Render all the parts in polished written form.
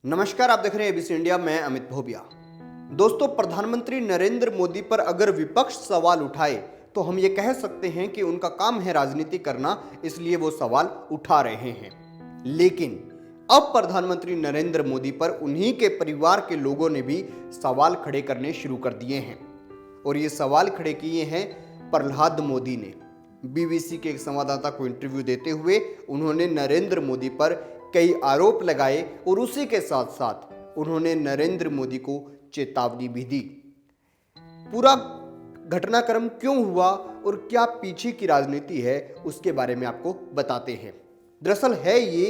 नमस्कार, आप देख रहे हैं एबीसी इंडिया। मैं अमित भोबिया। दोस्तों, प्रधानमंत्री नरेंद्र मोदी पर अगर विपक्ष सवाल उठाए तो हम ये कह सकते हैं कि उनका काम है राजनीति करना, इसलिए वो सवाल उठा रहे हैं। लेकिन अब प्रधानमंत्री नरेंद्र मोदी पर उन्हीं के परिवार के लोगों ने भी सवाल खड़े करने शुरू कर दिए हैं। और ये सवाल खड़े किए हैं प्रहलाद मोदी ने। बीबीसी के एक संवाददाता को इंटरव्यू देते हुए उन्होंने नरेंद्र मोदी पर कई आरोप लगाए और उसी के साथ साथ उन्होंने नरेंद्र मोदी को चेतावनी भी दी। पूरा घटनाक्रम क्यों हुआ और क्या पीछे की राजनीति है, उसके बारे में आपको बताते हैं। दरअसल है ये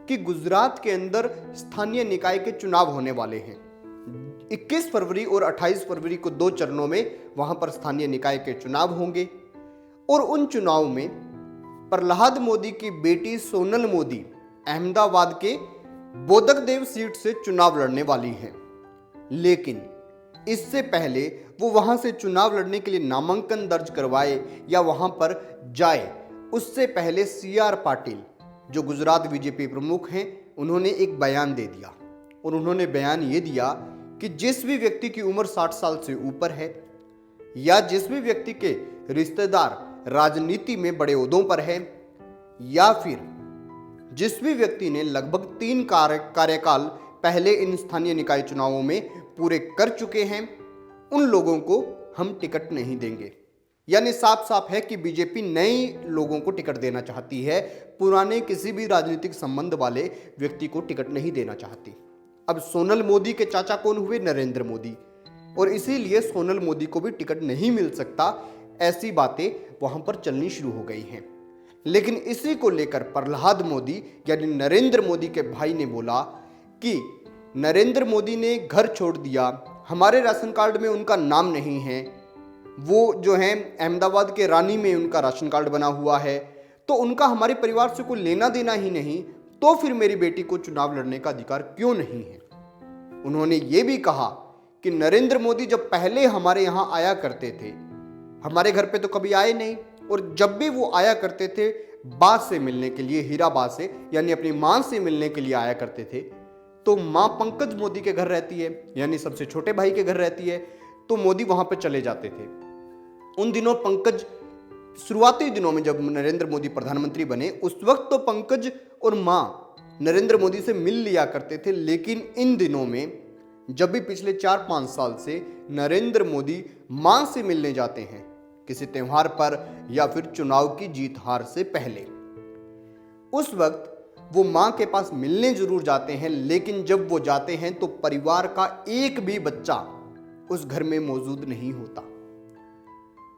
कि गुजरात के अंदर स्थानीय निकाय के चुनाव होने वाले हैं। 21 फरवरी और 28 फरवरी को 2 चरणों में वहां पर स्थानीय निकाय के चुनाव होंगे और उन चुनाव में प्रहलाद मोदी की बेटी सोनल मोदी अहमदाबाद के बोदक देव सीट से चुनाव लड़ने वाली हैं। लेकिन इससे पहले वो वहां से चुनाव लड़ने के लिए नामांकन दर्ज करवाए या वहां पर जाए, उससे पहले CR पाटिल जो गुजरात बीजेपी प्रमुख हैं, उन्होंने एक बयान दे दिया। और उन्होंने बयान ये दिया कि जिस भी व्यक्ति की उम्र 60 साल से ऊपर है या जिस भी व्यक्ति के रिश्तेदार राजनीति में बड़े ओहदों पर है या फिर जिस भी व्यक्ति ने लगभग 3 कार्यकाल पहले इन स्थानीय निकाय चुनावों में पूरे कर चुके हैं, उन लोगों को हम टिकट नहीं देंगे। यानी साफ साफ है कि बीजेपी नए लोगों को टिकट देना चाहती है, पुराने किसी भी राजनीतिक संबंध वाले व्यक्ति को टिकट नहीं देना चाहती। अब सोनल मोदी के चाचा कौन हुए? नरेंद्र मोदी। और इसीलिए सोनल मोदी को भी टिकट नहीं मिल सकता, ऐसी बातें वहां पर चलनी शुरू हो गई हैं। लेकिन इसी को लेकर प्रहलाद मोदी यानी नरेंद्र मोदी के भाई ने बोला कि नरेंद्र मोदी ने घर छोड़ दिया, हमारे राशन कार्ड में उनका नाम नहीं है, वो जो है अहमदाबाद के रानी में उनका राशन कार्ड बना हुआ है, तो उनका हमारे परिवार से कोई लेना देना ही नहीं, तो फिर मेरी बेटी को चुनाव लड़ने का अधिकार क्यों नहीं है। उन्होंने ये भी कहा कि नरेंद्र मोदी जब पहले हमारे यहाँ आया करते थे, हमारे घर पे तो कभी आए नहीं, और जब भी वो आया करते थे बा से मिलने के लिए, हीरा बा से यानी अपनी मां से मिलने के लिए आया करते थे, तो मां पंकज मोदी के घर रहती है, यानी सबसे छोटे भाई के घर रहती है, तो मोदी वहां पर चले जाते थे। उन दिनों पंकज, शुरुआती दिनों में जब नरेंद्र मोदी प्रधानमंत्री बने, उस वक्त तो पंकज और मां नरेंद्र मोदी से मिल लिया करते थे। लेकिन इन दिनों में जब भी पिछले 4-5 साल से नरेंद्र मोदी मां से मिलने जाते हैं किसी त्योहार पर या फिर चुनाव की जीत हार से पहले, उस वक्त वो मां के पास मिलने जरूर जाते हैं, लेकिन जब वो जाते हैं तो परिवार का एक भी बच्चा उस घर में मौजूद नहीं होता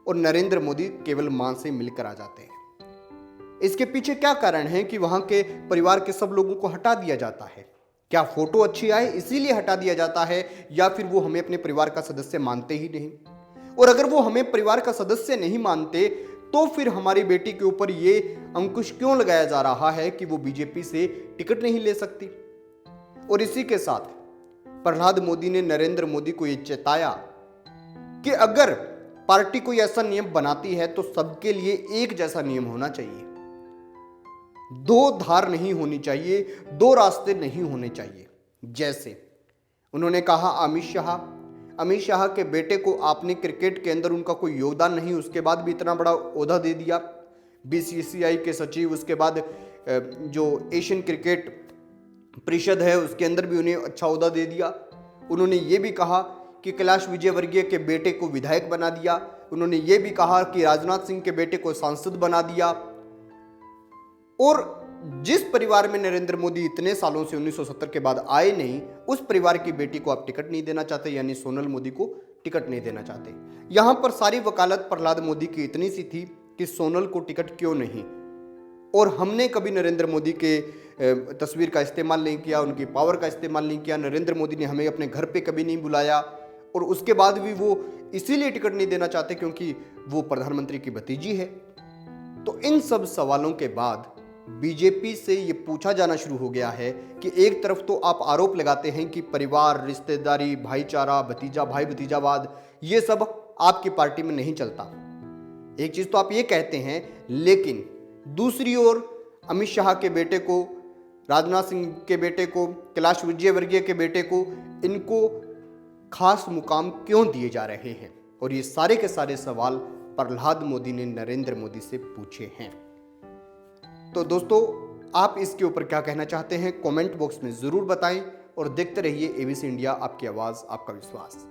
और नरेंद्र मोदी केवल मां से मिलकर आ जाते हैं। इसके पीछे क्या कारण है कि वहां के परिवार के सब लोगों को हटा दिया जाता है? क्या फोटो अच्छी आए इसीलिए हटा दिया जाता है, या फिर वो हमें अपने परिवार का सदस्य मानते ही नहीं? और अगर वो हमें परिवार का सदस्य नहीं मानते तो फिर हमारी बेटी के ऊपर ये अंकुश क्यों लगाया जा रहा है कि वो बीजेपी से टिकट नहीं ले सकती? और इसी के साथ प्रहलाद मोदी ने नरेंद्र मोदी को ये चेताया कि अगर पार्टी कोई ऐसा नियम बनाती है तो सबके लिए एक जैसा नियम होना चाहिए, 2 धार नहीं होनी चाहिए, 2 रास्ते नहीं होने चाहिए। जैसे उन्होंने कहा अमित शाह के बेटे को आपने क्रिकेट के अंदर उनका कोई योगदान नहीं, उसके बाद भी इतना बड़ा ओहदा दे दिया, BCCI के सचिव, उसके बाद जो एशियन क्रिकेट परिषद है उसके अंदर भी उन्हें अच्छा ओहदा दे दिया। उन्होंने ये भी कहा कि कैलाश विजयवर्गीय के बेटे को विधायक बना दिया। उन्होंने ये भी कहा कि राजनाथ सिंह के बेटे को सांसद बना दिया। और जिस परिवार में नरेंद्र मोदी इतने सालों से 1970 के बाद आए नहीं, उस परिवार की बेटी को आप टिकट नहीं देना चाहते, यानी सोनल मोदी को टिकट नहीं देना चाहते। यहां पर सारी वकालत प्रहलाद मोदी की इतनी सी थी कि सोनल को टिकट क्यों नहीं। और हमने कभी नरेंद्र मोदी के तस्वीर का इस्तेमाल नहीं किया, उनकी पावर का इस्तेमाल नहीं किया, नरेंद्र मोदी ने हमें अपने घर पे कभी नहीं बुलाया, और उसके बाद भी वो इसीलिए टिकट नहीं देना चाहते क्योंकि वो प्रधानमंत्री की भतीजी है। तो इन सब सवालों के बाद बीजेपी से ये पूछा जाना शुरू हो गया है कि एक तरफ तो आप आरोप लगाते हैं कि परिवार, रिश्तेदारी, भाईचारा, भतीजा भाई भतीजावाद, ये सब आपकी पार्टी में नहीं चलता। एक चीज तो आप ये कहते हैं, लेकिन दूसरी ओर अमित शाह के बेटे को राजनाथ सिंह के बेटे को, कैलाश विजयवर्गीय के बेटे को, इनको खास मुकाम क्यों दिए जा रहे हैं? और ये सारे के सारे सवाल प्रहलाद मोदी ने नरेंद्र मोदी से पूछे हैं। तो दोस्तों, आप इसके ऊपर क्या कहना चाहते हैं कमेंट बॉक्स में जरूर बताएं और देखते रहिए एबीसी इंडिया, आपकी आवाज आपका विश्वास।